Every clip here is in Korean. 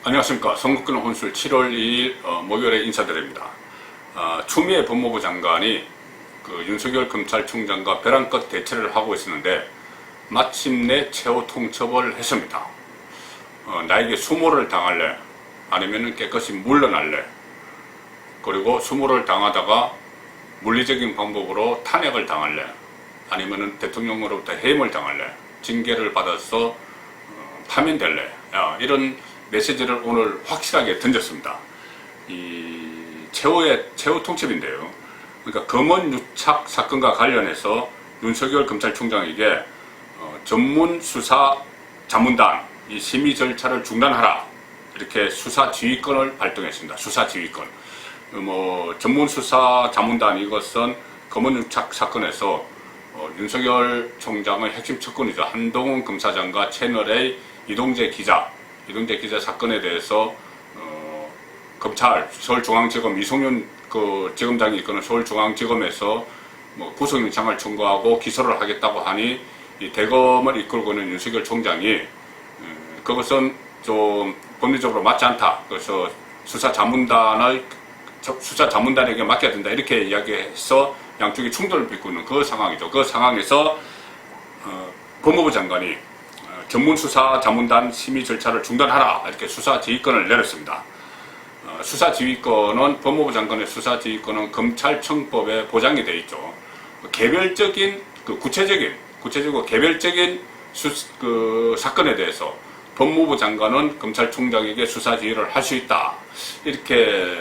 안녕하십니까. 선거권 혼술 7월 2일 목요일에 인사드립니다. 추미애 법무부 장관이 윤석열 검찰총장과 벼랑끝 대치를 하고 있었는데 마침내 최후 통첩을 했습니다. 나에게 수모를 당할래? 아니면 깨끗이 물러날래? 그리고 수모를 당하다가 물리적인 방법으로 탄핵을 당할래? 아니면 대통령으로부터 해임을 당할래? 징계를 받아서 파면될래? 이런 메시지를 오늘 확실하게 던졌습니다. 이 최후 통첩인데요. 그러니까 검언 유착 사건과 관련해서 윤석열 검찰총장에게 전문 수사 자문단 이 심의 절차를 중단하라 이렇게 수사 지휘권을 발동했습니다. 수사 지휘권. 전문 수사 자문단 이것은 검언 유착 사건에서 윤석열 총장의 핵심 측근이죠. 한동훈 검사장과 채널A 이동재 기자 사건에 대해서 검찰 서울중앙지검 이송윤 지검장이 이끄는 서울중앙지검에서 구속영장을 청구하고 기소를 하겠다고 하니 이 대검을 이끌고 있는 윤석열 총장이 그것은 좀 법리적으로 맞지 않다. 그래서 수사 자문단에게 맡겨야 된다 이렇게 이야기해서 양쪽이 충돌을 빚고 있는 그 상황이죠. 그 상황에서 법무부 장관이 전문수사 자문단 심의 절차를 중단하라 이렇게 수사지휘권을 내렸습니다. 수사지휘권은 법무부 장관의 수사지휘권은 검찰청법에 보장이 되어 있죠. 개별적인 구체적이고 개별적인 사건에 대해서 법무부 장관은 검찰총장에게 수사지휘를 할 수 있다 이렇게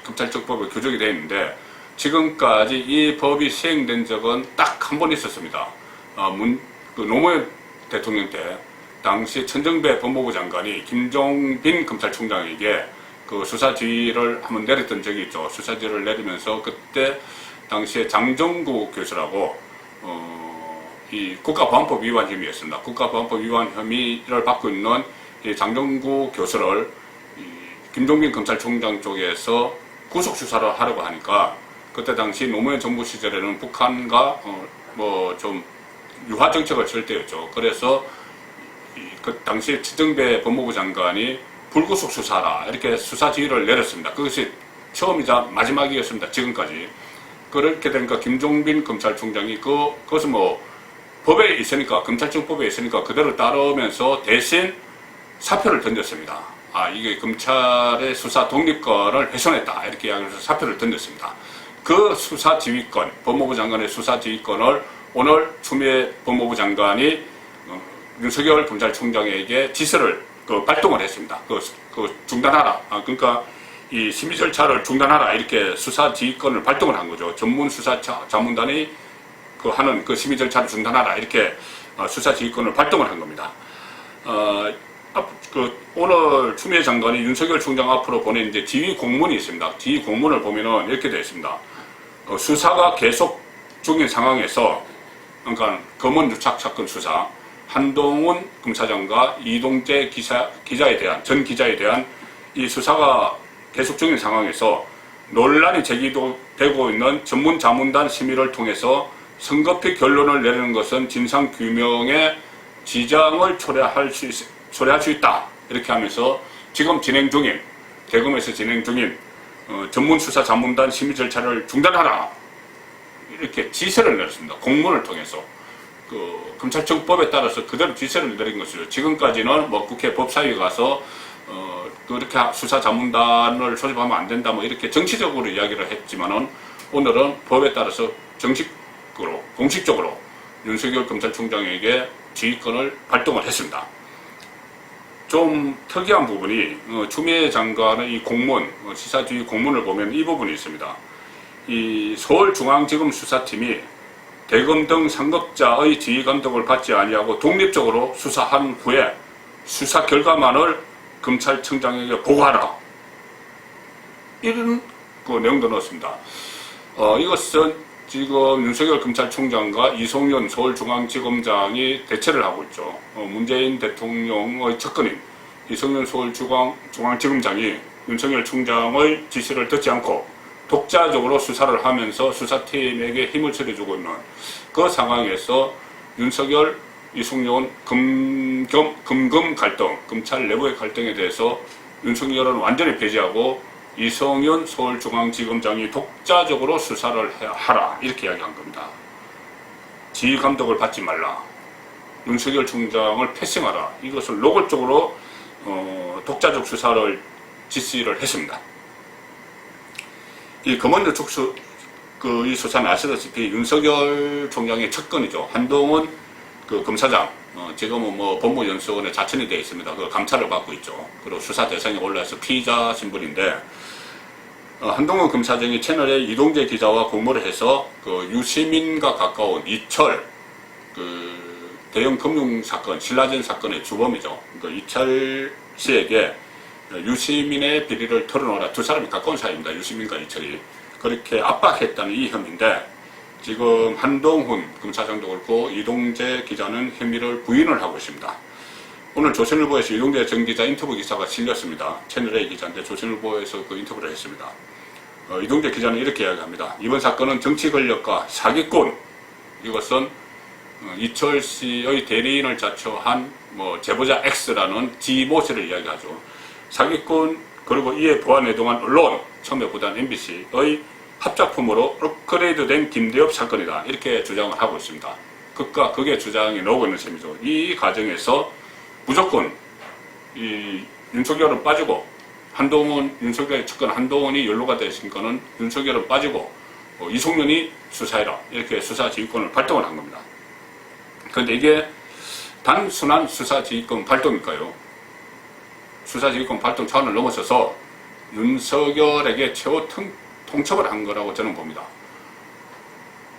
검찰청법에 규정이 되어 있는데 지금까지 이 법이 시행된 적은 딱 한 번 있었습니다. 노무현 대통령 때 당시 천정배 법무부 장관이 김종빈 검찰총장에게 수사지휘를 한번 내렸던 적이 있죠. 수사지휘를 내리면서 그때 당시에 장정구 교수라고 이 국가보안법 위반 혐의였습니다. 국가보안법 위반 혐의를 받고 있는 이 장정구 교수를 김종빈 검찰총장 쪽에서 구속 수사를 하려고 하니까 그때 당시 노무현 정부 시절에는 북한과 좀 유화 정책을 칠 때였죠. 그래서 그 당시 천정배 법무부 장관이 불구속 수사라 이렇게 수사 지휘를 내렸습니다. 그것이 처음이자 마지막이었습니다. 지금까지. 그렇게 되니까 김종빈 검찰총장이 그것은 법에 있으니까 검찰청법에 있으니까 그대로 따르면서 대신 사표를 던졌습니다. 이게 검찰의 수사 독립권을 훼손했다 이렇게 이야기해서 사표를 던졌습니다. 그 수사 지휘권, 법무부 장관의 수사 지휘권을 오늘 추미애 법무부 장관이 윤석열 검찰총장에게 지시를 발동을 했습니다. 중단하라. 그러니까 이 심의 절차를 중단하라 이렇게 수사 지휘권을 발동을 한 거죠. 전문 수사 자문단이 하는 심의 절차를 중단하라 이렇게 수사 지휘권을 발동을 한 겁니다. 오늘 추미애 장관이 윤석열 총장 앞으로 보낸 이제 지휘 공문이 있습니다. 지휘 공문을 보면은 이렇게 되어 있습니다. 수사가 계속 중인 상황에서 그러니까 검언 유착 사건 수사, 한동훈 검사장과 이동재 전 기자에 대한 이 수사가 계속 중인 상황에서 논란이 제기되고 있는 전문 자문단 심의를 통해서 성급히 결론을 내리는 것은 진상규명에 지장을 초래할 수 있다. 이렇게 하면서 지금 대검에서 진행 중인 전문 수사 자문단 심의 절차를 중단하라. 이렇게 지시를 내렸습니다. 공문을 통해서. 검찰청법에 따라서 그대로 지시를 내린 것이죠. 지금까지는 국회 법사위에 가서 그렇게 수사 자문단을 소집하면 안 된다 이렇게 정치적으로 이야기를 했지만은 오늘은 법에 따라서 공식적으로 윤석열 검찰총장에게 지휘권을 발동을 했습니다. 좀 특이한 부분이 추미애 장관의 이 공문, 시사지휘 공문을 보면 이 부분이 있습니다. 이 서울중앙지검 수사팀이 대검 등 상급자의 지휘 감독을 받지 아니하고 독립적으로 수사한 후에 수사 결과만을 검찰청장에게 보고하라. 이런 내용도 넣었습니다. 이것은 지금 윤석열 검찰총장과 이송윤 서울중앙지검장이 대체를 하고 있죠. 문재인 대통령의 측근인 이송윤 서울중앙지검장이 윤석열 총장의 지시를 듣지 않고 독자적으로 수사를 하면서 수사팀에게 힘을 실어주고 있는 그 상황에서 윤석열, 이송윤 금금 갈등, 검찰 내부의 갈등에 대해서 윤석열은 완전히 배제하고 이성윤 서울중앙지검장이 독자적으로 수사를 하라 이렇게 이야기한 겁니다. 지휘 감독을 받지 말라. 윤석열 총장을 패싱하라. 이것을 노골적으로 독자적 수사를 지시를 했습니다. 이 검언유 축수 이 수사는 아시다시피 윤석열 총장의 측근이죠. 한동훈 검사장 지금은 법무연수원에 자천이 되어 있습니다. 그 감찰을 받고 있죠. 그리고 수사 대상에 올라서 피의자 신분인데 한동훈 검사장이 채널에 이동재 기자와 공모를 해서 유시민과 가까운 이철 대형 금융사건 신라젠 사건의 주범이죠. 이철 씨에게 유시민의 비리를 털어놓으라. 두 사람이 가까운 사이입니다. 유시민과 이철이. 그렇게 압박했다는 이 혐의인데 지금 한동훈 검사장도 그렇고 이동재 기자는 혐의를 부인을 하고 있습니다. 오늘 조선일보에서 이동재 전 기자 인터뷰 기사가 실렸습니다. 채널A 기자인데 조선일보에서 그 인터뷰를 했습니다. 이동재 기자는 이렇게 이야기합니다. 이번 사건은 정치 권력과 사기꾼, 이것은 이철 씨의 대리인을 자처한 제보자 X라는 지모씨를 이야기하죠. 사기꾼 그리고 이에 보완해동한 언론, 처음에 보던 MBC의 합작품으로 업그레이드된 김대엽 사건이다. 이렇게 주장을 하고 있습니다. 극과 극의 주장이 나오고 있는 셈이죠. 이 과정에서 무조건 이 윤석열은 빠지고 윤석열의 측근 한동훈이 연루가 되신 거는 윤석열은 빠지고 이송윤이 수사해라. 이렇게 수사지휘권을 발동을 한 겁니다. 그런데 이게 단순한 수사지휘권 발동일까요? 수사지휘권 발동 차원을 넘어서서 윤석열에게 최후 통첩을 한 거라고 저는 봅니다.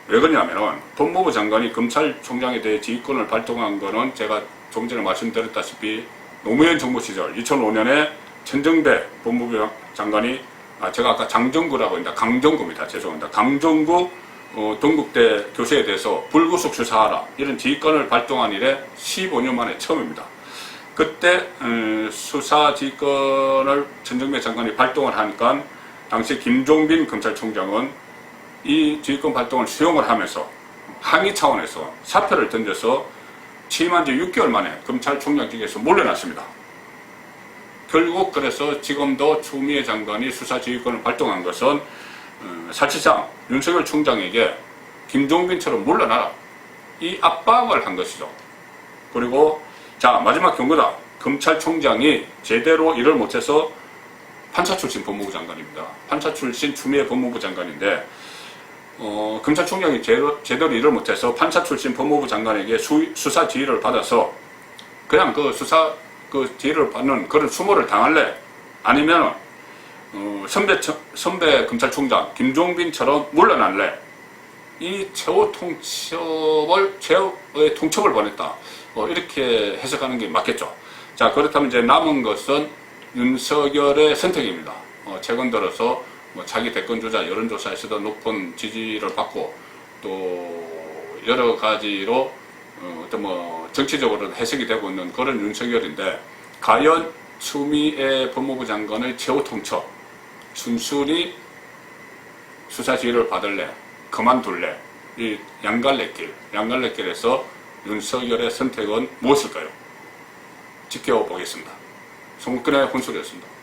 왜 그러냐면은 법무부 장관이 검찰총장에 대해 지휘권을 발동한 거는 제가 조금 전에 말씀드렸다시피 노무현 정부 시절 2005년에 천정배 법무부 장관이 제가 아까 장정구라고 했는데 강정구입니다. 죄송합니다. 강정구 동국대 교수에 대해서 불구속 수사하라 이런 지휘권을 발동한 이래 15년 만에 처음입니다. 그때 수사지휘권을 천정배 장관이 발동을 하니까 당시 김종빈 검찰총장은 이 지휘권 발동을 수용을 하면서 항의 차원에서 사표를 던져서 취임한 지 6개월 만에 검찰총장직에서 물러났습니다. 결국 그래서 지금도 추미애 장관이 수사지휘권을 발동한 것은 사실상 윤석열 총장에게 김종빈처럼 물러나라 이 압박을 한 것이죠. 그리고 자 마지막 경고다. 검찰총장이 제대로 일을 못해서 판사 출신 법무부 장관입니다. 판사 출신 추미애 법무부 장관인데 검찰총장이 제대로 일을 못해서 판사 출신 법무부 장관에게 수사 지휘를 받아서 그냥 수사 지휘를 받는 그런 수모를 당할래? 아니면 선배 검찰총장 김종빈처럼 물러날래? 이 최후의 통첩을 보냈다. 이렇게 해석하는 게 맞겠죠. 자, 그렇다면 이제 남은 것은 윤석열의 선택입니다. 최근 들어서 자기 대권주자 여론조사에서도 높은 지지를 받고 또 여러 가지로 정치적으로 해석이 되고 있는 그런 윤석열인데 과연 추미애 법무부 장관의 최후 통첩 순순히 수사 지휘를 받을래? 그만둘래? 이 양갈래길에서 윤석열의 선택은 무엇일까요? 지켜보겠습니다. 송근의 혼술이었습니다.